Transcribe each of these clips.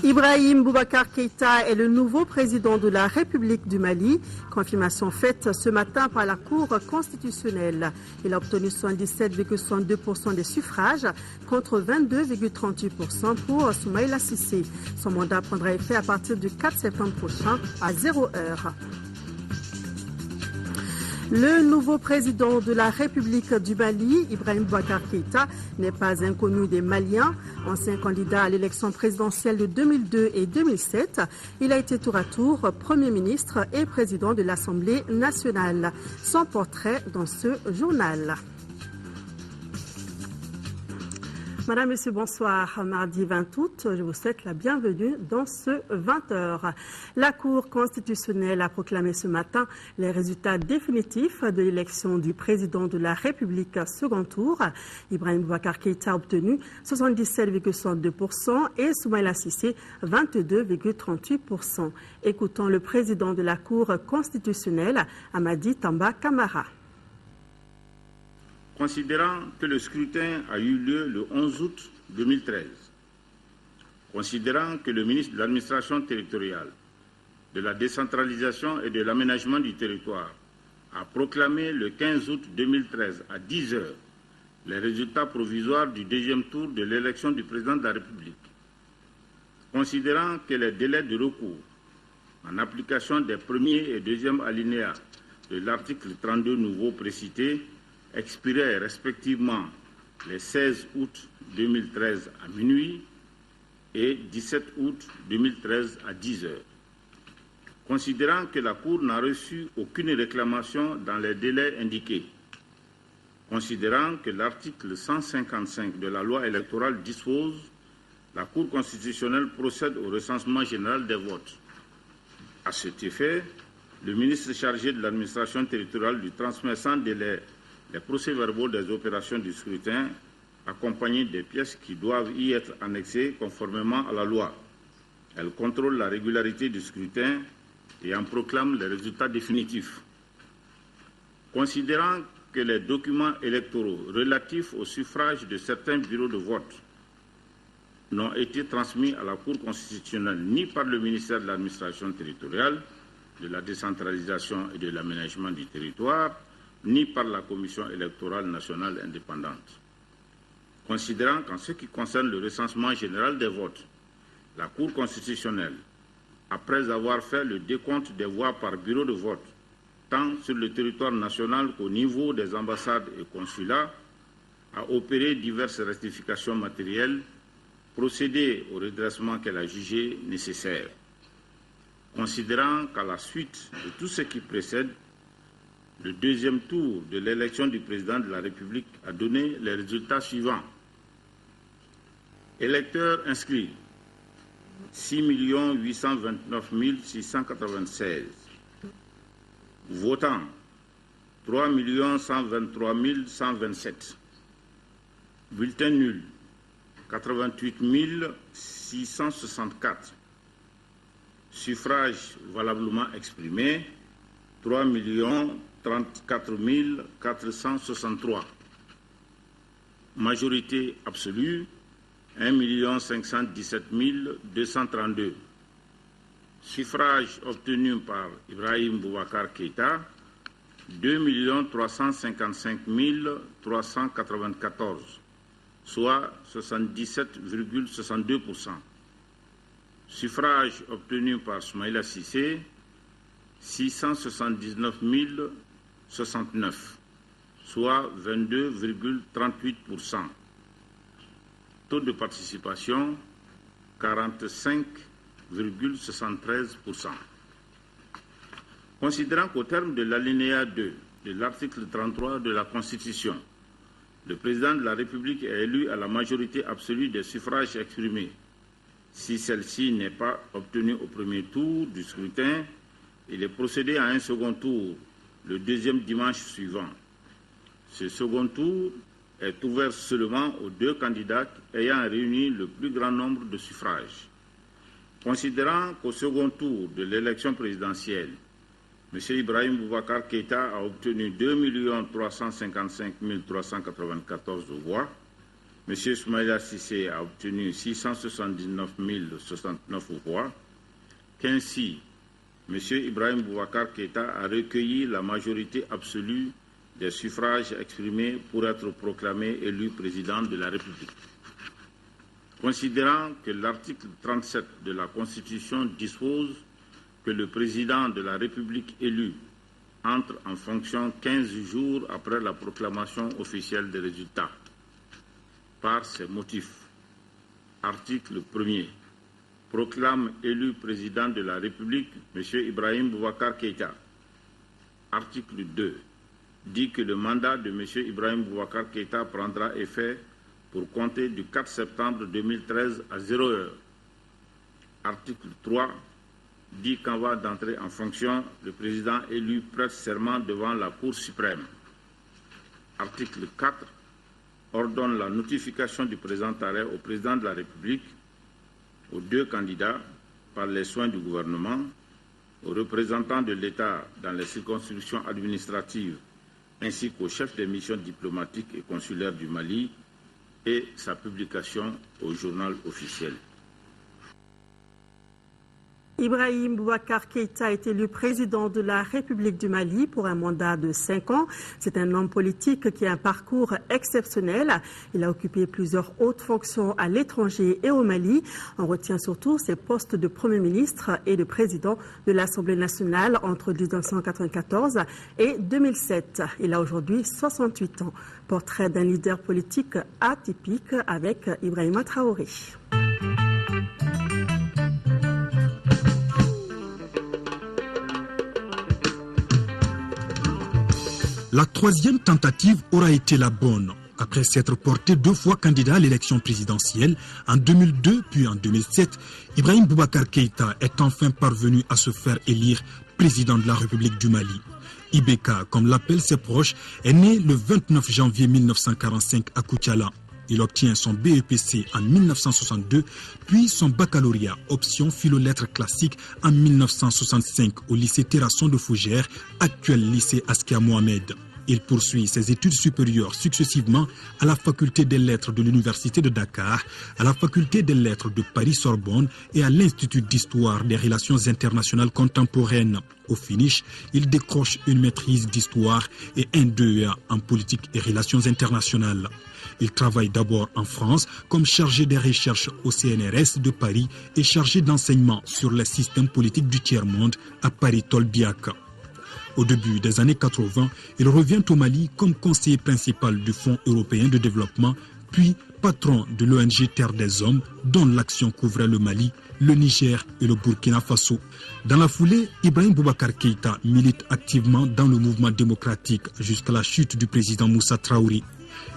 Ibrahim Boubacar Keïta est le nouveau président de la République du Mali. Confirmation faite ce matin par la Cour constitutionnelle. Il a obtenu 77,62% des suffrages contre 22,38% pour Soumaïla Cissé. Son mandat prendra effet à partir du 4 septembre prochain à 0h. Le nouveau président de la République du Mali, Ibrahim Boubacar Keïta, n'est pas inconnu des Maliens. Ancien candidat à l'élection présidentielle de 2002 et 2007, il a été tour à tour Premier ministre et président de l'Assemblée nationale. Son portrait dans ce journal. Madame, Monsieur, bonsoir. Mardi 20 août, je vous souhaite la bienvenue dans ce 20h. La Cour constitutionnelle a proclamé ce matin les résultats définitifs de l'élection du président de la République second tour. Ibrahim Boubacar Keïta a obtenu 77,62% et Soumaïla Cissé 22,38%. Écoutons le président de la Cour constitutionnelle, Amadi Tamba Camara. Considérant que le scrutin a eu lieu le 11 août 2013, considérant que le ministre de l'Administration territoriale, de la décentralisation et de l'aménagement du territoire a proclamé le 15 août 2013 à 10 h les résultats provisoires du deuxième tour de l'élection du président de la République, considérant que les délais de recours en application des premiers et deuxièmes alinéas de l'article 32 nouveau précité expiraient respectivement les 16 août 2013 à minuit et 17 août 2013 à 10 h. Considérant que la Cour n'a reçu aucune réclamation dans les délais indiqués, considérant que l'article 155 de la loi électorale dispose, la Cour constitutionnelle procède au recensement général des votes. À cet effet, le ministre chargé de l'administration territoriale lui transmet sans délai les procès-verbaux des opérations du scrutin, accompagnés des pièces qui doivent y être annexées conformément à la loi. Elle contrôle la régularité du scrutin et en proclame les résultats définitifs. Considérant que les documents électoraux relatifs au suffrage de certains bureaux de vote n'ont été transmis à la Cour constitutionnelle ni par le ministère de l'Administration territoriale, de la décentralisation et de l'aménagement du territoire, ni par la Commission électorale nationale indépendante. Considérant qu'en ce qui concerne le recensement général des votes, la Cour constitutionnelle, après avoir fait le décompte des voix par bureau de vote, tant sur le territoire national qu'au niveau des ambassades et consulats, a opéré diverses rectifications matérielles, procédé au redressement qu'elle a jugé nécessaire. Considérant qu'à la suite de tout ce qui précède, le deuxième tour de l'élection du président de la République a donné les résultats suivants. Électeurs inscrits, 6 829 696. Votants, 3 123 127. Bulletins nuls, 88 664. Suffrages valablement exprimés, 3 34 463. Majorité absolue, 1 517 232. Suffrage obtenu par Ibrahim Boubacar Keïta, 2 355 394, soit 77,62%. Suffrage obtenu par Soumaïla Cissé, 679 069, soit 22,38%. Taux de participation, 45,73%. Considérant qu'au terme de l'alinéa 2 de l'article 33 de la Constitution, le président de la République est élu à la majorité absolue des suffrages exprimés. Si celle-ci n'est pas obtenue au premier tour du scrutin, il est procédé à un second tour le deuxième dimanche suivant. Ce second tour est ouvert seulement aux deux candidats ayant réuni le plus grand nombre de suffrages. Considérant qu'au second tour de l'élection présidentielle, M. Ibrahim Boubacar Keïta a obtenu 2 355 394 voix. M. Soumaïla Cissé a obtenu 679 069 voix. Qu'ainsi, M. Ibrahim Boubacar Keïta a recueilli la majorité absolue des suffrages exprimés pour être proclamé élu président de la République. Considérant que l'article 37 de la Constitution dispose que le président de la République élu entre en fonction 15 jours après la proclamation officielle des résultats. Par ces motifs, article 1er, proclame élu président de la République M. Ibrahim Boubacar Keïta. Article 2, dit que le mandat de M. Ibrahim Boubacar Keïta prendra effet pour compter du 4 septembre 2013 à 0h. Article 3, dit qu'en voie d'entrer en fonction, le président élu prête serment devant la Cour suprême. Article 4, ordonne la notification du présent arrêt au président de la République, aux deux candidats par les soins du gouvernement, aux représentants de l'État dans les circonscriptions administratives ainsi qu'aux chefs des missions diplomatiques et consulaires du Mali et sa publication au journal officiel. Ibrahim Boubacar Keïta est élu président de la République du Mali pour un mandat de 5 ans. C'est un homme politique qui a un parcours exceptionnel. Il a occupé plusieurs hautes fonctions à l'étranger et au Mali. On retient surtout ses postes de Premier ministre et de président de l'Assemblée nationale entre 1994 et 2007. Il a aujourd'hui 68 ans. Portrait d'un leader politique atypique avec Ibrahima Traoré. La troisième tentative aura été la bonne. Après s'être porté 2 fois candidat à l'élection présidentielle, en 2002 puis en 2007, Ibrahim Boubacar Keïta est enfin parvenu à se faire élire président de la République du Mali. IBK, comme l'appellent ses proches, est né le 29 janvier 1945 à Koutiala. Il obtient son BEPC en 1962, puis son baccalauréat option philo-lettres classiques en 1965 au lycée Terrasson de Fougères, actuel lycée Askia Mohamed. Il poursuit ses études supérieures successivement à la faculté des lettres de l'Université de Dakar, à la faculté des lettres de Paris-Sorbonne et à l'Institut d'histoire des relations internationales contemporaines. Au finish, il décroche une maîtrise d'histoire et un DEA en politique et relations internationales. Il travaille d'abord en France comme chargé des recherches au CNRS de Paris et chargé d'enseignement sur les systèmes politiques du tiers-monde à Paris-Tolbiac. Au début des années 80, il revient au Mali comme conseiller principal du Fonds européen de développement, puis patron de l'ONG Terre des Hommes, dont l'action couvrait le Mali, le Niger et le Burkina Faso. Dans la foulée, Ibrahim Boubacar Keïta milite activement dans le mouvement démocratique jusqu'à la chute du président Moussa Traoré.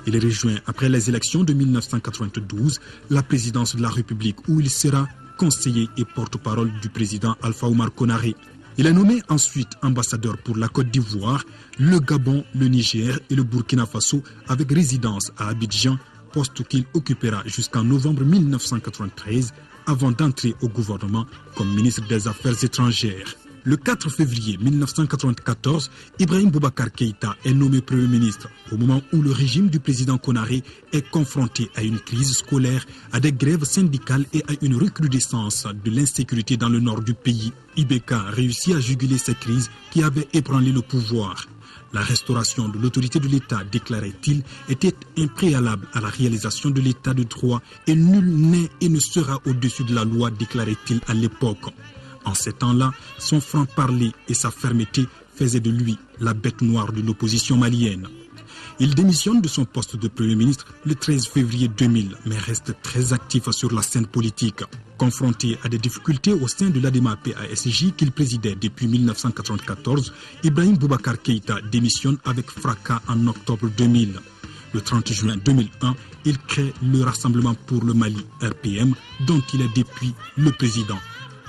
Il rejoint après les élections de 1992 la présidence de la République où il sera conseiller et porte-parole du président Alpha Oumar Konaré. Il est nommé ensuite ambassadeur pour la Côte d'Ivoire, le Gabon, le Niger et le Burkina Faso avec résidence à Abidjan, poste qu'il occupera jusqu'en novembre 1993 avant d'entrer au gouvernement comme ministre des Affaires étrangères. Le 4 février 1994, Ibrahim Boubacar Keïta est nommé Premier ministre au moment où le régime du président Konaré est confronté à une crise scolaire, à des grèves syndicales et à une recrudescence de l'insécurité dans le nord du pays. IBK réussit à juguler ces crises qui avaient ébranlé le pouvoir. La restauration de l'autorité de l'État, déclarait-il, était un préalable à la réalisation de l'État de droit et nul n'est et ne sera au-dessus de la loi, déclarait-il à l'époque. En ces temps-là, son franc-parler et sa fermeté faisaient de lui la bête noire de l'opposition malienne. Il démissionne de son poste de Premier ministre le 13 février 2000, mais reste très actif sur la scène politique. Confronté à des difficultés au sein de l'ADEMA-PASJ qu'il présidait depuis 1994, Ibrahim Boubacar Keïta démissionne avec fracas en octobre 2000. Le 30 juin 2001, il crée le Rassemblement pour le Mali, RPM, dont il est depuis le président.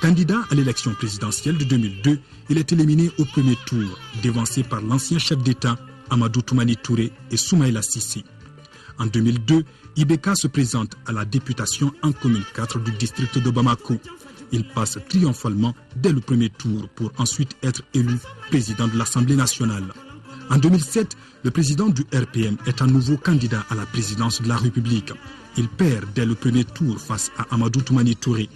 Candidat à l'élection présidentielle de 2002, il est éliminé au premier tour, dévancé par l'ancien chef d'État Amadou Toumani Touré et Soumaïla Cissé. En 2002, IBK se présente à la députation en commune 4 du district de Bamako. Il passe triomphalement dès le premier tour pour ensuite être élu président de l'Assemblée nationale. En 2007, le président du RPM est à nouveau candidat à la présidence de la République. Il perd dès le premier tour face à Amadou Toumani Touré.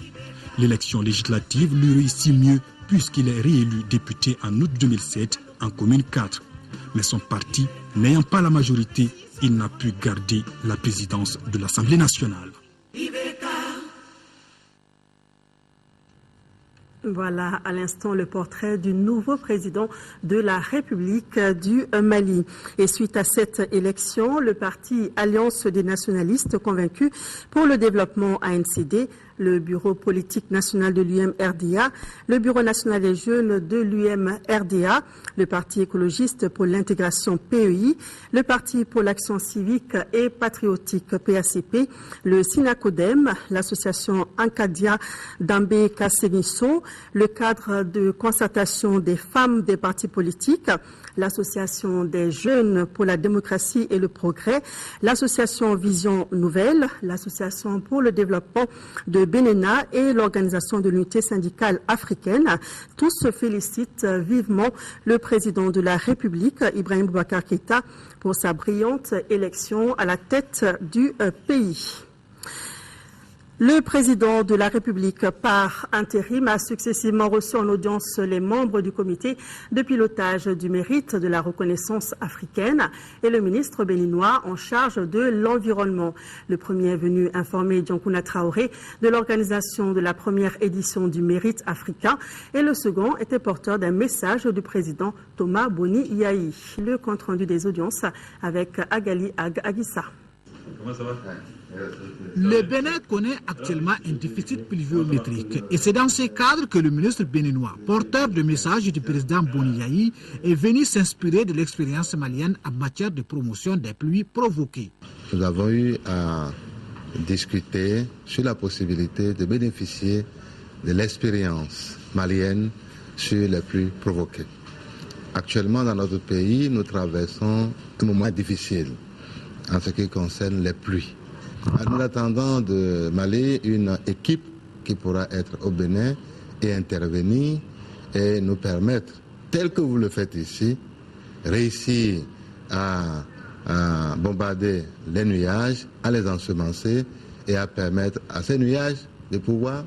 L'élection législative lui réussit mieux puisqu'il est réélu député en août 2007 en commune 4. Mais son parti, n'ayant pas la majorité, il n'a pu garder la présidence de l'Assemblée nationale. Voilà à l'instant le portrait du nouveau président de la République du Mali. Et suite à cette élection, le parti Alliance des nationalistes convaincus pour le développement ANCD, le bureau politique national de l'UM-RDA, le bureau national des jeunes de l'UM-RDA, le parti écologiste pour l'intégration PEI, le parti pour l'action civique et patriotique PACP, le SINACODEM, l'association Ankadia Dambé Kassenisso, le cadre de concertation des femmes des partis politiques, l'association des jeunes pour la démocratie et le progrès, l'association Vision Nouvelle, l'association pour le développement de Benena et l'organisation de l'unité syndicale africaine. Tous se félicitent vivement le président de la République, Ibrahim Boubacar Keïta, pour sa brillante élection à la tête du pays. Le président de la République par intérim a successivement reçu en audience les membres du comité de pilotage du mérite de la reconnaissance africaine et le ministre béninois en charge de l'environnement. Le premier est venu informer Diankouna Traoré de l'organisation de la première édition du mérite africain et le second était porteur d'un message du président Thomas Boni Yahi. Le compte-rendu des audiences avec Agali Agissa. Comment ça va ? Le Bénin connaît actuellement un déficit pluviométrique et c'est dans ce cadre que le ministre béninois, porteur de message du président Boni Yahi, est venu s'inspirer de l'expérience malienne en matière de promotion des pluies provoquées. Nous avons eu à discuter sur la possibilité de bénéficier de l'expérience malienne sur les pluies provoquées. Actuellement dans notre pays, nous traversons un moment difficile en ce qui concerne les pluies. Nous attendons de Mali une équipe qui pourra être au Bénin et intervenir et nous permettre, tel que vous le faites ici, réussir à bombarder les nuages, à les ensemencer et à permettre à ces nuages de pouvoir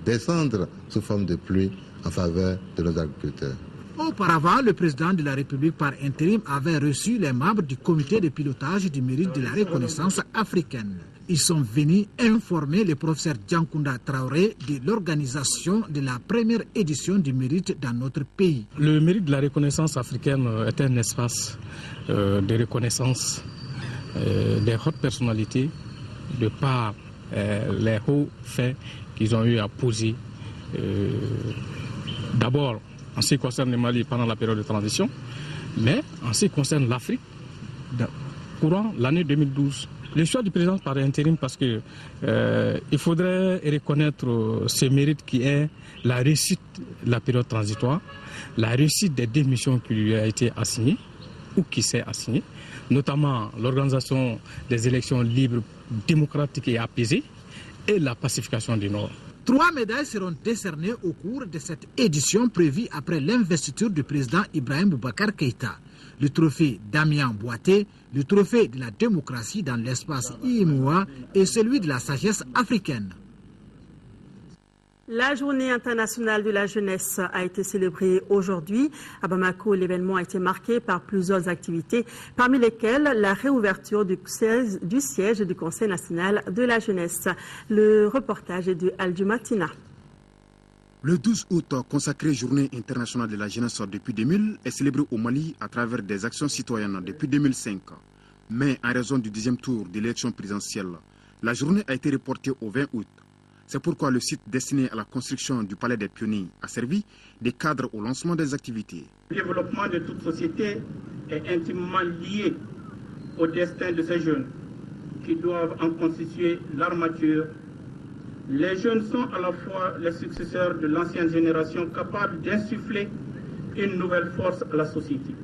descendre sous forme de pluie en faveur de nos agriculteurs. Auparavant, le président de la République par intérim avait reçu les membres du comité de pilotage du mérite de la reconnaissance africaine. Ils sont venus informer le professeur Diankouna Traoré de l'organisation de la première édition du mérite dans notre pays. Le mérite de la reconnaissance africaine est un espace de reconnaissance des hautes personnalités de par les hauts faits qu'ils ont eu à poser. D'abord, en ce qui concerne le Mali pendant la période de transition, mais en ce qui concerne l'Afrique, courant l'année 2012. Le choix du président par intérim parce que il faudrait reconnaître ce mérite qui est la réussite de la période transitoire, la réussite des 2 missions qui lui a été assignées ou qui s'est assignée, notamment l'organisation des élections libres, démocratiques et apaisées et la pacification du Nord. 3 médailles seront décernées au cours de cette édition prévue après l'investiture du président Ibrahim Boubacar Keïta. Le trophée Damien Boité, le trophée de la démocratie dans l'espace IMOA et celui de la sagesse africaine. La journée internationale de la jeunesse a été célébrée aujourd'hui. À Bamako, l'événement a été marqué par plusieurs activités, parmi lesquelles la réouverture du siège du Conseil national de la jeunesse. Le reportage est de Aldumatina. Le 12 août, consacré Journée internationale de la jeunesse depuis 2000, est célébré au Mali à travers des actions citoyennes depuis 2005. Mais en raison du 10e tour de l'élection présidentielle, la journée a été reportée au 20 août. C'est pourquoi le site destiné à la construction du Palais des Pionniers a servi de cadre au lancement des activités. Le développement de toute société est intimement lié au destin de ces jeunes qui doivent en constituer l'armature. Les jeunes sont à la fois les successeurs de l'ancienne génération capables d'insuffler une nouvelle force à la société.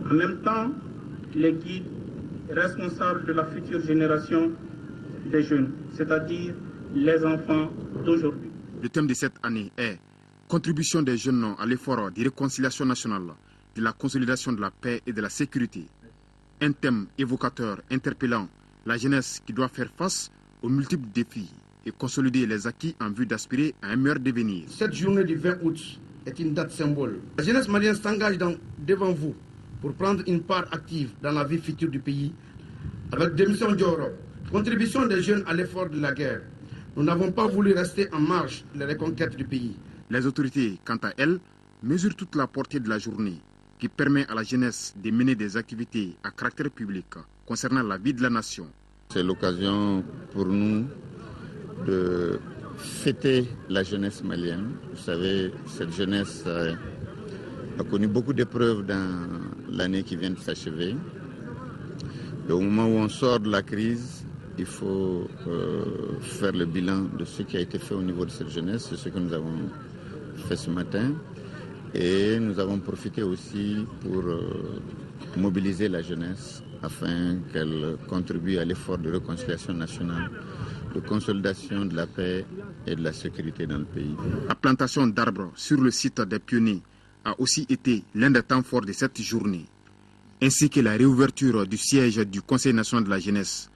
En même temps, les guides responsables de la future génération des jeunes, c'est-à-dire les enfants d'aujourd'hui. Le thème de cette année est « Contribution des jeunes à l'effort de réconciliation nationale, de la consolidation de la paix et de la sécurité ». Un thème évocateur, interpellant la jeunesse qui doit faire face aux multiples défis et consolider les acquis en vue d'aspirer à un meilleur devenir. Cette journée du 20 août est une date symbole. La jeunesse malienne s'engage devant vous pour prendre une part active dans la vie future du pays avec des missions d'Europe. Contribution des jeunes à l'effort de la guerre. Nous n'avons pas voulu rester en marge de la reconquête du pays. Les autorités, quant à elles, mesurent toute la portée de la journée qui permet à la jeunesse de mener des activités à caractère public concernant la vie de la nation. C'est l'occasion pour nous de fêter la jeunesse malienne. Vous savez, cette jeunesse a connu beaucoup d'épreuves dans l'année qui vient de s'achever. Et au moment où on sort de la crise, il faut faire le bilan de ce qui a été fait au niveau de cette jeunesse. C'est ce que nous avons fait ce matin. Et nous avons profité aussi pour mobiliser la jeunesse afin qu'elle contribue à l'effort de réconciliation nationale, de consolidation de la paix et de la sécurité dans le pays. La plantation d'arbres sur le site des pionniers a aussi été l'un des temps forts de cette journée, ainsi que la réouverture du siège du Conseil national de la jeunesse.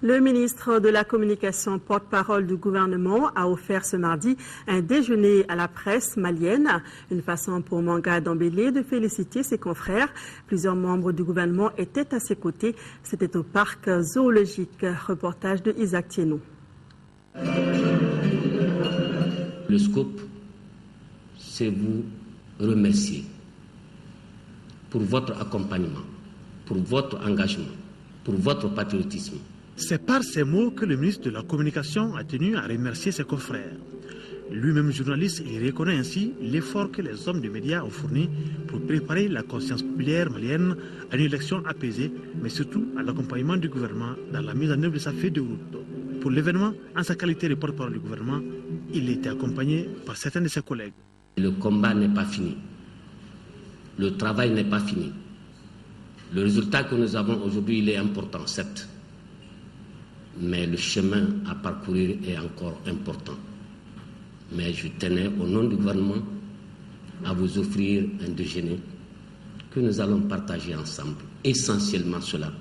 Le ministre de la Communication, porte-parole du gouvernement, a offert ce mardi un déjeuner à la presse malienne, une façon pour Manga Dembélé de féliciter ses confrères. Plusieurs membres du gouvernement étaient à ses côtés. C'était au parc zoologique. Reportage de Isaac Thieno. Le scope, c'est vous remercier pour votre accompagnement, pour votre engagement, pour votre patriotisme. C'est par ces mots que le ministre de la Communication a tenu à remercier ses confrères. Lui-même journaliste, il reconnaît ainsi l'effort que les hommes des médias ont fourni pour préparer la conscience populaire malienne à une élection apaisée, mais surtout à l'accompagnement du gouvernement dans la mise en œuvre de sa feuille de route. Pour l'événement, en sa qualité de porte-parole du gouvernement, il était accompagné par certains de ses collègues. Le combat n'est pas fini. Le travail n'est pas fini. Le résultat que nous avons aujourd'hui, il est important, certes. Mais le chemin à parcourir est encore important. Mais je tenais, au nom du gouvernement, à vous offrir un déjeuner que nous allons partager ensemble. Essentiellement cela.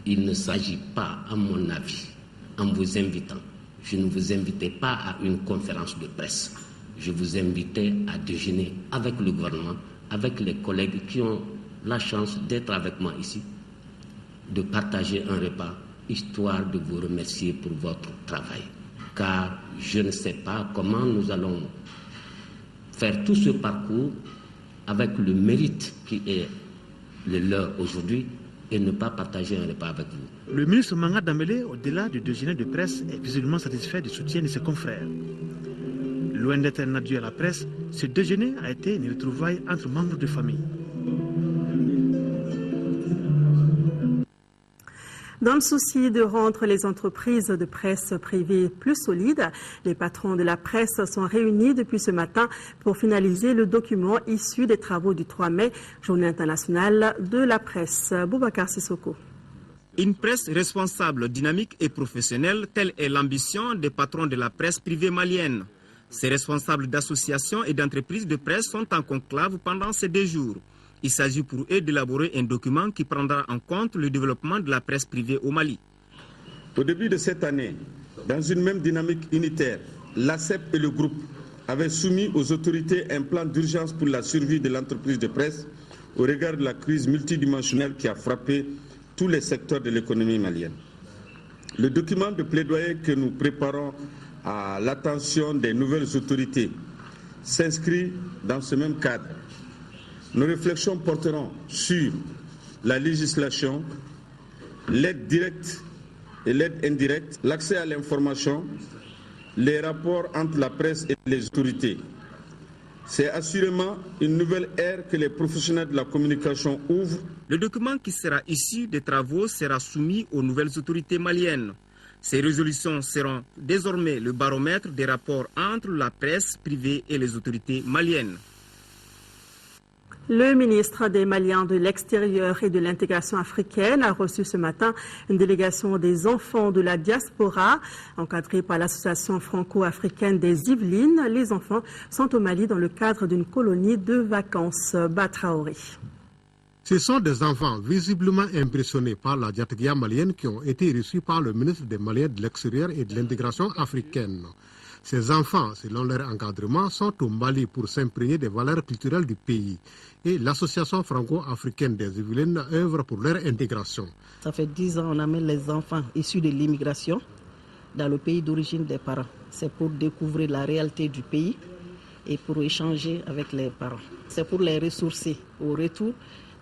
Il ne s'agit pas, à mon avis, en vous invitant, je ne vous invitais pas à une conférence de presse. Je vous invitais à déjeuner avec le gouvernement, avec les collègues qui ont la chance d'être avec moi ici, de partager un repas, histoire de vous remercier pour votre travail. Car je ne sais pas comment nous allons faire tout ce parcours avec le mérite qui est le leur aujourd'hui et ne pas partager un repas avec vous. Le ministre Manga Dembélé, au-delà du déjeuner de presse, est visiblement satisfait du soutien de ses confrères. Loin d'être un adieu à la presse, ce déjeuner a été une retrouvaille entre membres de famille. Dans le souci de rendre les entreprises de presse privées plus solides, les patrons de la presse sont réunis depuis ce matin pour finaliser le document issu des travaux du 3 mai, Journée internationale de la presse. Boubacar Sissoko. Une presse responsable, dynamique et professionnelle, telle est l'ambition des patrons de la presse privée malienne. Ces responsables d'associations et d'entreprises de presse sont en conclave pendant ces 2 jours. Il s'agit pour eux d'élaborer un document qui prendra en compte le développement de la presse privée au Mali. Au début de cette année, dans une même dynamique unitaire, l'ACEP et le groupe avaient soumis aux autorités un plan d'urgence pour la survie de l'entreprise de presse au regard de la crise multidimensionnelle qui a frappé tous les secteurs de l'économie malienne. Le document de plaidoyer que nous préparons à l'attention des nouvelles autorités s'inscrit dans ce même cadre. Nos réflexions porteront sur la législation, l'aide directe et l'aide indirecte, l'accès à l'information, les rapports entre la presse et les autorités. C'est assurément une nouvelle ère que les professionnels de la communication ouvrent. Le document qui sera issu des travaux sera soumis aux nouvelles autorités maliennes. Ces résolutions seront désormais le baromètre des rapports entre la presse privée et les autorités maliennes. Le ministre des Maliens de l'Extérieur et de l'Intégration africaine a reçu ce matin une délégation des enfants de la diaspora, encadrée par l'Association franco-africaine des Yvelines. Les enfants sont au Mali dans le cadre d'une colonie de vacances. Batraoré. Ce sont des enfants visiblement impressionnés par la diaspora malienne qui ont été reçus par le ministre des Maliens de l'Extérieur et de l'Intégration africaine. Ces enfants, selon leur encadrement, sont au Mali pour s'imprégner des valeurs culturelles du pays. Et l'Association franco-africaine des Yvelines œuvre pour leur intégration. Ça fait 10 ans qu'on amène les enfants issus de l'immigration dans le pays d'origine des parents. C'est pour découvrir la réalité du pays et pour échanger avec les parents. C'est pour les ressourcer. Au retour,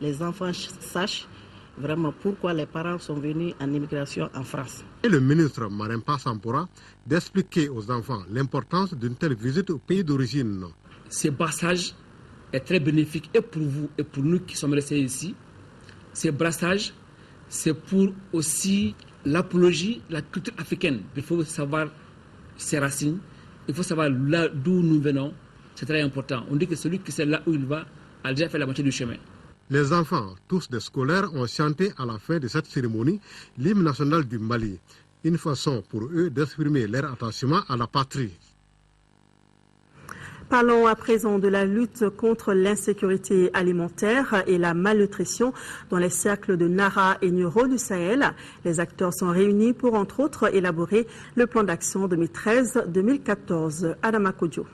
les enfants sachent vraiment pourquoi les parents sont venus en immigration en France. Et le ministre Marempa Sampora d'expliquer aux enfants l'importance d'une telle visite au pays d'origine. Ce brassage est très bénéfique et pour vous et pour nous qui sommes restés ici. Ce brassage, c'est pour aussi l'apologie de la culture africaine. Il faut savoir ses racines, il faut savoir d'où nous venons. C'est très important. On dit que celui qui sait là où il va a déjà fait la moitié du chemin. Les enfants, tous des scolaires, ont chanté à la fin de cette cérémonie l'hymne national du Mali, une façon pour eux d'exprimer leur attachement à la patrie. Parlons à présent de la lutte contre l'insécurité alimentaire et la malnutrition dans les cercles de Nara et Nioro du Sahel. Les acteurs sont réunis pour, entre autres, élaborer le plan d'action 2013-2014. Adama Kodjo.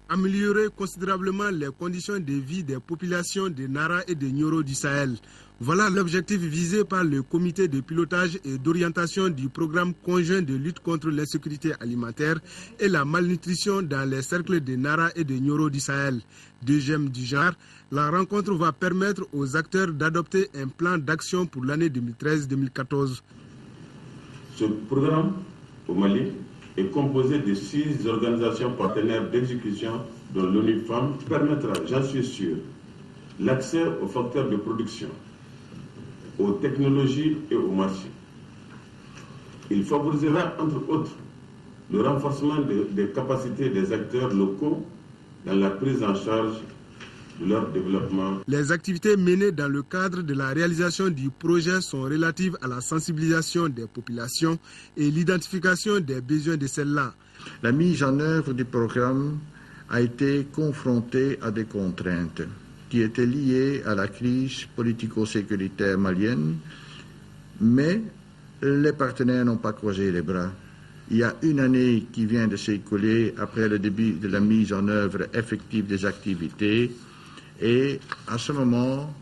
Améliorer considérablement les conditions de vie des populations de Nara et de Nioro du Sahel. Voilà l'objectif visé par le comité de pilotage et d'orientation du programme conjoint de lutte contre l'insécurité alimentaire et la malnutrition dans les cercles de Nara et de Nioro du Sahel. Deuxième du genre, la rencontre va permettre aux acteurs d'adopter un plan d'action pour l'année 2013-2014. Ce programme au Mali est composé de 6 organisations partenaires d'exécution dont l'ONU Femmes permettra, j'en suis sûr, l'accès aux facteurs de production, aux technologies et aux marchés. Il favorisera, entre autres, le renforcement des capacités des acteurs locaux dans la prise en charge de leur développement. Les activités menées dans le cadre de la réalisation du projet sont relatives à la sensibilisation des populations et l'identification des besoins de celles-là. La mise en œuvre du programme a été confrontée à des contraintes qui étaient liées à la crise politico-sécuritaire malienne, mais les partenaires n'ont pas croisé les bras. Il y a une année qui vient de s'écouler après le début de la mise en œuvre effective des activités. Et à ce moment,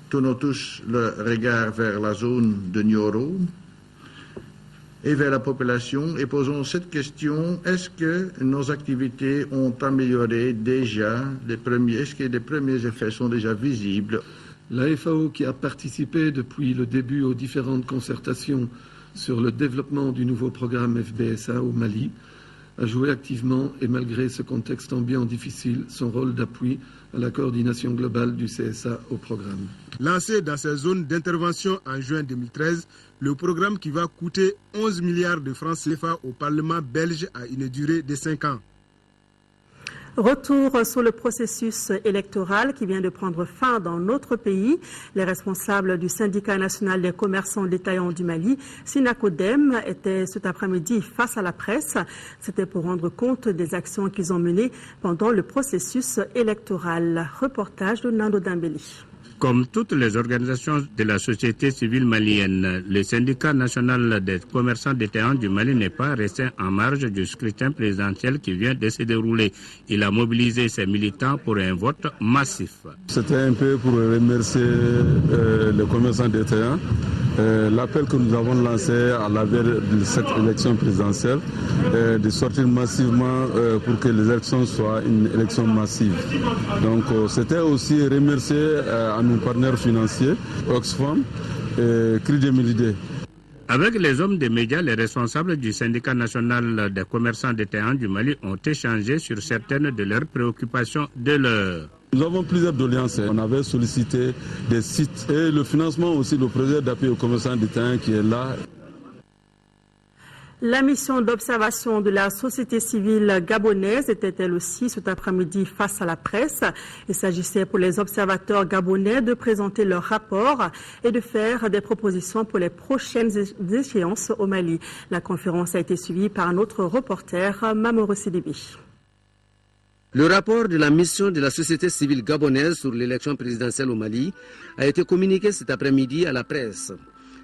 tournons tous le regard vers la zone de Nioro et vers la population et posons cette question, est-ce que nos activités ont amélioré déjà est-ce que les premiers effets sont déjà visibles? La FAO, qui a participé depuis le début aux différentes concertations sur le développement du nouveau programme FBSA au Mali, a joué activement et malgré ce contexte ambiant difficile, son rôle d'appui à la coordination globale du CSA au programme. Lancé dans ces zones d'intervention en juin 2013, le programme qui va coûter 11 milliards de francs CFA au Parlement belge a une durée de 5 ans. Retour sur le processus électoral qui vient de prendre fin dans notre pays. Les responsables du syndicat national des commerçants détaillants du Mali, Sinacodem, étaient cet après-midi face à la presse. C'était pour rendre compte des actions qu'ils ont menées pendant le processus électoral. Reportage de Nando Dambeli. Comme toutes les organisations de la société civile malienne, le syndicat national des commerçants détaillants du Mali n'est pas resté en marge du scrutin présidentiel qui vient de se dérouler. Il a mobilisé ses militants pour un vote massif. C'était un peu pour remercier les commerçants détaillants. L'appel que nous avons lancé à la veille de cette élection présidentielle, de sortir massivement pour que les élections soient une élection massive. Donc c'était aussi remercier à nos partenaires financiers, Oxfam et Cridemilidé. Avec les hommes des médias, les responsables du syndicat national des commerçants détaillants du Mali ont échangé sur certaines de leurs préoccupations de l'heure. Nous avons plusieurs doléances. On avait sollicité des sites et le financement aussi, le projet d'appui aux commerçants détaillants qui est là. La mission d'observation de la société civile gabonaise était elle aussi cet après-midi face à la presse. Il s'agissait pour les observateurs gabonais de présenter leur rapport et de faire des propositions pour les prochaines échéances au Mali. La conférence a été suivie par notre reporter Mamoru Sidibi. Le rapport de la mission de la société civile gabonaise sur l'élection présidentielle au Mali a été communiqué cet après-midi à la presse.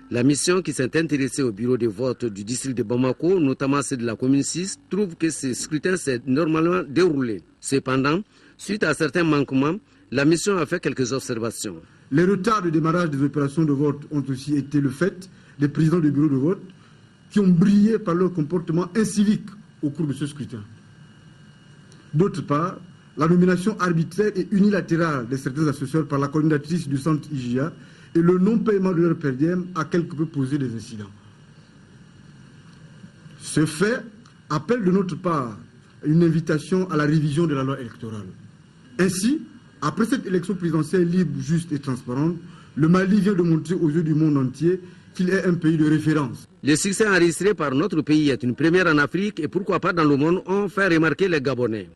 La mission qui s'est intéressée au bureau de vote du district de Bamako, notamment celle de la commune 6, trouve que ce scrutin s'est normalement déroulé. Cependant, suite à certains manquements, la mission a fait quelques observations. Les retards de démarrage des opérations de vote ont aussi été le fait des présidents du bureau de vote qui ont brillé par leur comportement incivique au cours de ce scrutin. D'autre part, la nomination arbitraire et unilatérale de certains assesseurs par la coordinatrice du centre IGIA et le non-paiement de leur per diem a quelque peu posé des incidents. Ce fait appelle de notre part une invitation à la révision de la loi électorale. Ainsi, après cette élection présidentielle libre, juste et transparente, le Mali vient de montrer aux yeux du monde entier qu'il est un pays de référence. Le succès enregistré par notre pays est une première en Afrique et pourquoi pas dans le monde, ont fait remarquer les Gabonais.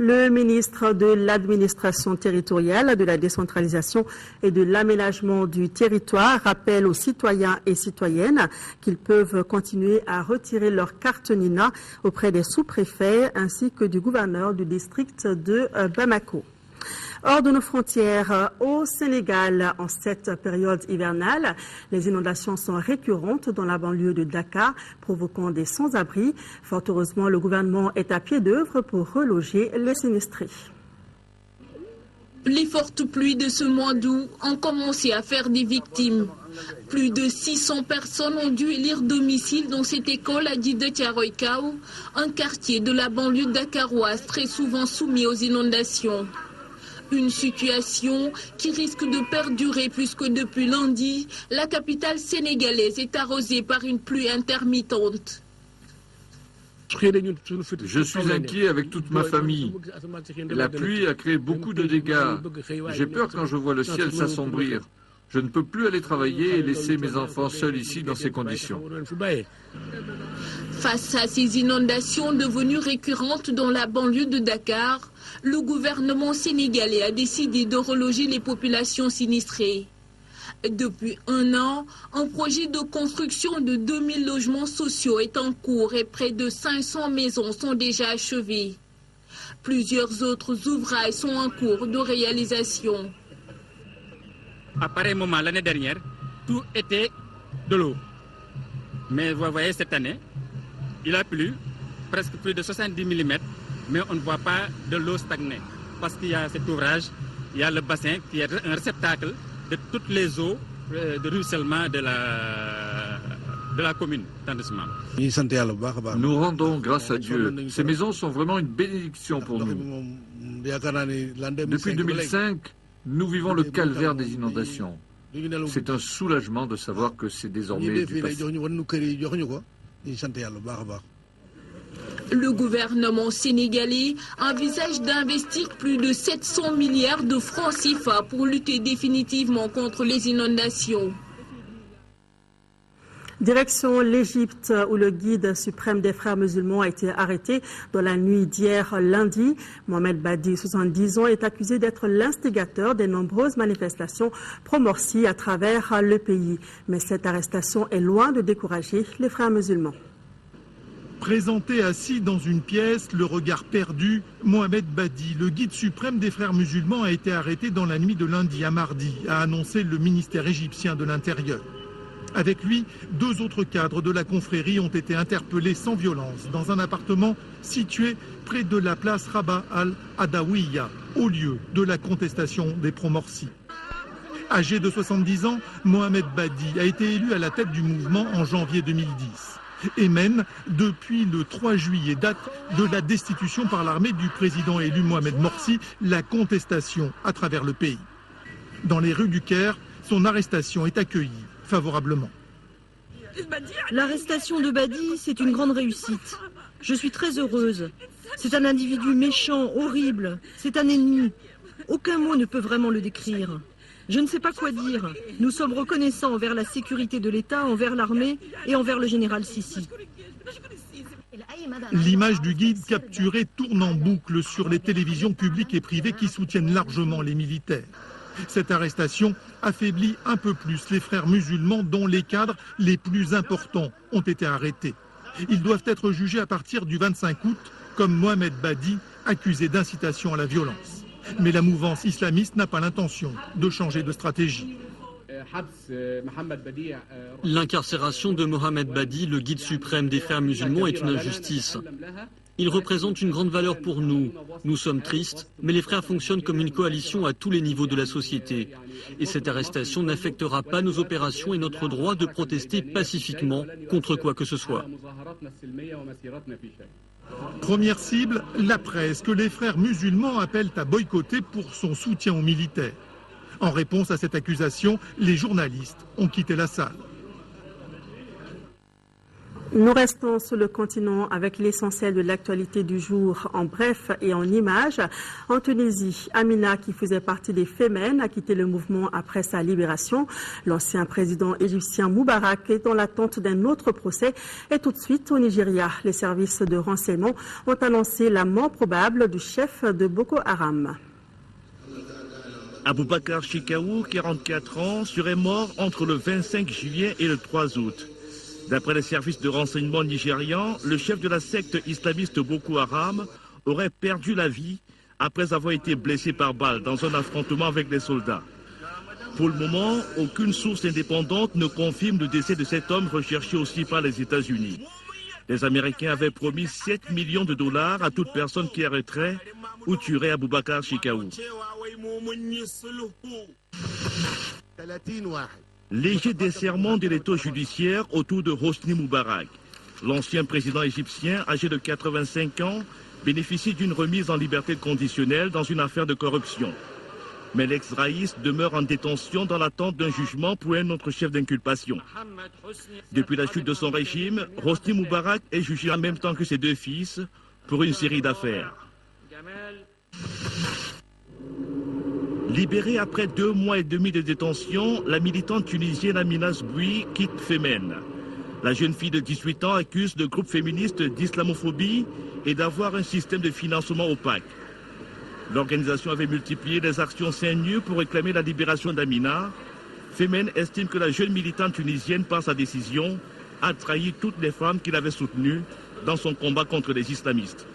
Le ministre de l'Administration territoriale, de la décentralisation et de l'aménagement du territoire rappelle aux citoyens et citoyennes qu'ils peuvent continuer à retirer leur carte NINA auprès des sous-préfets ainsi que du gouverneur du district de Bamako. Hors de nos frontières, au Sénégal, en cette période hivernale, les inondations sont récurrentes dans la banlieue de Dakar, provoquant des sans-abri. Fort heureusement, le gouvernement est à pied d'œuvre pour reloger les sinistrés. Les fortes pluies de ce mois d'août ont commencé à faire des victimes. Plus de 600 personnes ont dû élire domicile dans cette école à Djidé Thiaroye-Kao, un quartier de la banlieue dakaroise très souvent soumis aux inondations. Une situation qui risque de perdurer puisque depuis lundi, la capitale sénégalaise est arrosée par une pluie intermittente. Je suis inquiet avec toute ma famille. La pluie a créé beaucoup de dégâts. J'ai peur quand je vois le ciel s'assombrir. Je ne peux plus aller travailler et laisser mes enfants seuls ici dans ces conditions. Face à ces inondations devenues récurrentes dans la banlieue de Dakar, le gouvernement sénégalais a décidé de reloger les populations sinistrées. Depuis un an, un projet de construction de 2000 logements sociaux est en cours et près de 500 maisons sont déjà achevées. Plusieurs autres ouvrages sont en cours de réalisation. À pareil moment, l'année dernière, tout était de l'eau. Mais vous voyez, cette année, il a plu presque plus de 70 mm, mais on ne voit pas de l'eau stagner. Parce qu'il y a cet ouvrage, il y a le bassin qui est un réceptacle de toutes les eaux de ruissellement de la commune d'arrondissement. Nous rendons grâce à Dieu. Ces maisons sont vraiment une bénédiction pour nous. Depuis 2005, nous vivons le calvaire des inondations. C'est un soulagement de savoir que c'est désormais du passé. Le gouvernement sénégalais envisage d'investir plus de 700 milliards de francs CFA pour lutter définitivement contre les inondations. Direction l'Égypte, où le guide suprême des frères musulmans a été arrêté dans la nuit d'hier lundi. Mohamed Badi, 70 ans, est accusé d'être l'instigateur des nombreuses manifestations pro-Morsi à travers le pays. Mais cette arrestation est loin de décourager les frères musulmans. Présenté assis dans une pièce, le regard perdu, Mohamed Badi, le guide suprême des frères musulmans, a été arrêté dans la nuit de lundi à mardi, a annoncé le ministère égyptien de l'Intérieur. Avec lui, 2 autres cadres de la confrérie ont été interpellés sans violence dans un appartement situé près de la place Rabat al-Adawiya, au lieu de la contestation des pro-Morsi. Âgé de 70 ans, Mohamed Badi a été élu à la tête du mouvement en janvier 2010 et mène depuis le 3 juillet, date de la destitution par l'armée du président élu Mohamed Morsi, la contestation à travers le pays. Dans les rues du Caire, son arrestation est accueillie favorablement. L'arrestation de Badi, c'est une grande réussite. Je suis très heureuse. C'est un individu méchant, horrible. C'est un ennemi. Aucun mot ne peut vraiment le décrire. Je ne sais pas quoi dire. Nous sommes reconnaissants envers la sécurité de l'État, envers l'armée et envers le général Sissi. L'image du guide capturé tourne en boucle sur les télévisions publiques et privées qui soutiennent largement les militaires. Cette arrestation affaiblit un peu plus les frères musulmans dont les cadres les plus importants ont été arrêtés. Ils doivent être jugés à partir du 25 août, comme Mohamed Badi, accusé d'incitation à la violence. Mais la mouvance islamiste n'a pas l'intention de changer de stratégie. L'incarcération de Mohamed Badi, le guide suprême des frères musulmans, est une injustice. Il représente une grande valeur pour nous. Nous sommes tristes, mais les frères fonctionnent comme une coalition à tous les niveaux de la société. Et cette arrestation n'affectera pas nos opérations et notre droit de protester pacifiquement contre quoi que ce soit. Première cible, la presse, que les frères musulmans appellent à boycotter pour son soutien aux militaires. En réponse à cette accusation, les journalistes ont quitté la salle. Nous restons sur le continent avec l'essentiel de l'actualité du jour en bref et en images. En Tunisie, Amina, qui faisait partie des Femen, a quitté le mouvement après sa libération. L'ancien président égyptien Moubarak est dans l'attente d'un autre procès. Et tout de suite, au Nigeria, les services de renseignement ont annoncé la mort probable du chef de Boko Haram. Aboubakar Shekau, 44 ans, serait mort entre le 25 juillet et le 3 août. D'après les services de renseignement nigérians, le chef de la secte islamiste Boko Haram aurait perdu la vie après avoir été blessé par balle dans un affrontement avec les soldats. Pour le moment, aucune source indépendante ne confirme le décès de cet homme recherché aussi par les États-Unis. Les Américains avaient promis 7 millions de dollars à toute personne qui arrêterait ou tuerait Aboubakar Shekau. Léger desserrement de l'étau judiciaire autour de Hosni Moubarak. L'ancien président égyptien, âgé de 85 ans, bénéficie d'une remise en liberté conditionnelle dans une affaire de corruption. Mais l'ex-raïs demeure en détention dans l'attente d'un jugement pour un autre chef d'inculpation. Depuis la chute de son régime, Hosni Moubarak est jugé en même temps que ses deux fils pour une série d'affaires. Libérée après 2 mois et demi de détention, la militante tunisienne Amina Sboui quitte Femen. La jeune fille de 18 ans accuse le groupe féministe d'islamophobie et d'avoir un système de financement opaque. L'organisation avait multiplié les actions seins nus pour réclamer la libération d'Amina. Femen estime que la jeune militante tunisienne, par sa décision, a trahi toutes les femmes qu'il avait soutenues dans son combat contre les islamistes.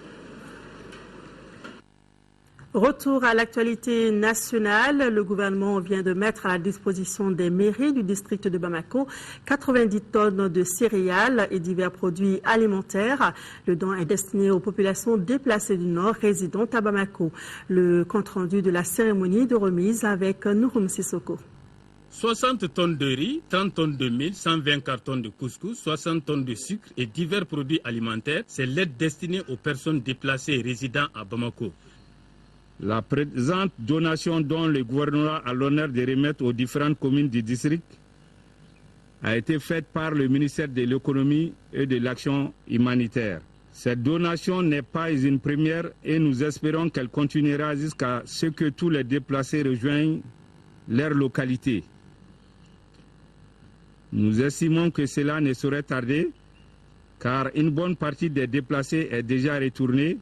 Retour à l'actualité nationale, le gouvernement vient de mettre à la disposition des mairies du district de Bamako 90 tonnes de céréales et divers produits alimentaires. Le don est destiné aux populations déplacées du Nord résidentes à Bamako. Le compte-rendu de la cérémonie de remise avec Nouroum Sissoko. 60 tonnes de riz, 30 tonnes de mil, 120 cartons de couscous, 60 tonnes de sucre et divers produits alimentaires. C'est l'aide destinée aux personnes déplacées et résidant à Bamako. La présente donation dont le gouvernement a l'honneur de remettre aux différentes communes du district a été faite par le ministère de l'économie et de l'action humanitaire. Cette donation n'est pas une première et nous espérons qu'elle continuera jusqu'à ce que tous les déplacés rejoignent leur localité. Nous estimons que cela ne saurait tarder car une bonne partie des déplacés est déjà retournée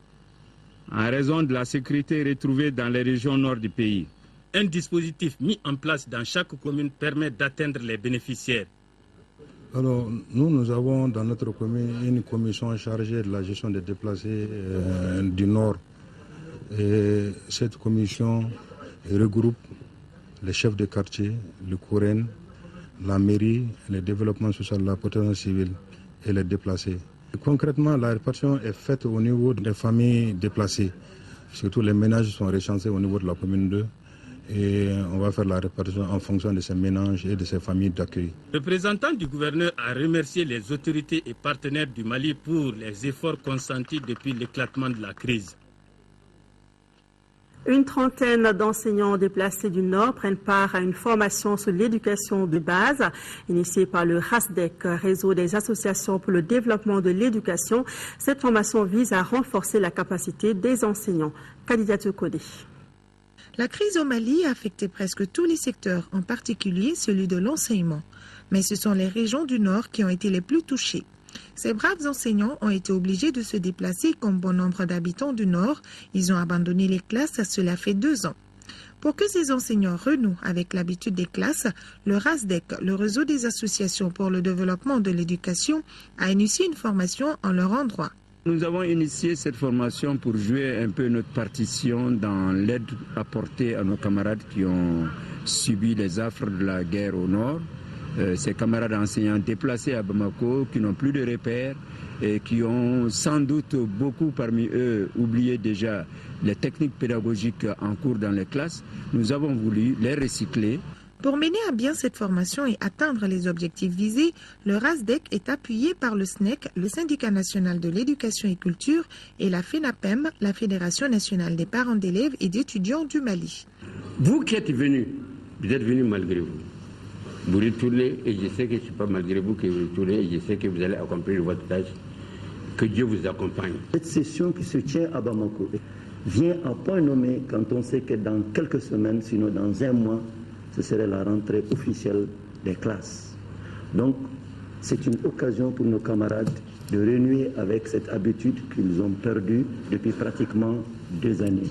en raison de la sécurité retrouvée dans les régions nord du pays. Un dispositif mis en place dans chaque commune permet d'atteindre les bénéficiaires. Alors, nous avons dans notre commune une commission chargée de la gestion des déplacés du Nord. Et cette commission regroupe les chefs de quartier, le Kouren, la mairie, le développement social, la protection civile et les déplacés. Concrètement, la répartition est faite au niveau des familles déplacées. Surtout les ménages sont recensés au niveau de la commune 2 et on va faire la répartition en fonction de ces ménages et de ces familles d'accueil. Le représentant du gouverneur a remercié les autorités et partenaires du Mali pour les efforts consentis depuis l'éclatement de la crise. Une trentaine d'enseignants déplacés du Nord prennent part à une formation sur l'éducation de base initiée par le RASDEC, réseau des associations pour le développement de l'éducation. Cette formation vise à renforcer la capacité des enseignants. Kadidia Tokode. La crise au Mali a affecté presque tous les secteurs, en particulier celui de l'enseignement. Mais ce sont les régions du Nord qui ont été les plus touchées. Ces braves enseignants ont été obligés de se déplacer comme bon nombre d'habitants du Nord. Ils ont abandonné les classes, cela fait 2 ans. Pour que ces enseignants renouent avec l'habitude des classes, le RASDEC, le réseau des associations pour le développement de l'éducation, a initié une formation en leur endroit. Nous avons initié cette formation pour jouer un peu notre partition dans l'aide apportée à nos camarades qui ont subi les affres de la guerre au Nord. Ces camarades enseignants déplacés à Bamako, qui n'ont plus de repères et qui ont sans doute beaucoup parmi eux oublié déjà les techniques pédagogiques en cours dans les classes. Nous avons voulu les recycler. Pour mener à bien cette formation et atteindre les objectifs visés, le RASDEC est appuyé par le SNEC, le Syndicat national de l'éducation et culture, et la FENAPEM, la Fédération nationale des parents d'élèves et d'étudiants du Mali. Vous qui êtes venus, vous êtes venus malgré vous. Vous retournez et je sais que ce n'est pas malgré vous que vous retournez et je sais que vous allez accomplir votre tâche. Que Dieu vous accompagne. Cette session qui se tient à Bamako vient à point nommé quand on sait que dans quelques semaines, sinon dans 1 mois, ce serait la rentrée officielle des classes. Donc, c'est une occasion pour nos camarades de renouer avec cette habitude qu'ils ont perdue depuis pratiquement 2 années.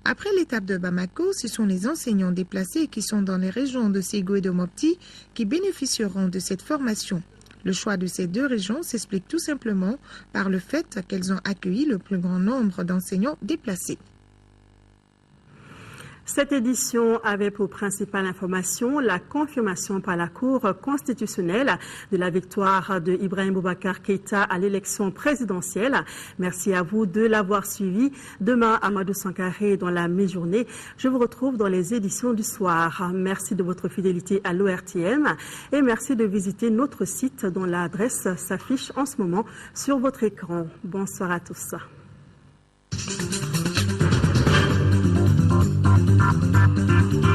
Après l'étape de Bamako, ce sont les enseignants déplacés qui sont dans les régions de Ségou et de Mopti qui bénéficieront de cette formation. Le choix de ces 2 régions s'explique tout simplement par le fait qu'elles ont accueilli le plus grand nombre d'enseignants déplacés. Cette édition avait pour principale information la confirmation par la Cour constitutionnelle de la victoire de Ibrahim Boubacar Keïta à l'élection présidentielle. Merci à vous de l'avoir suivi. Demain, Amadou Sankaré dans la mi-journée. Je vous retrouve dans les éditions du soir. Merci de votre fidélité à l'ORTM et merci de visiter notre site dont l'adresse s'affiche en ce moment sur votre écran. Bonsoir à tous. Thank you.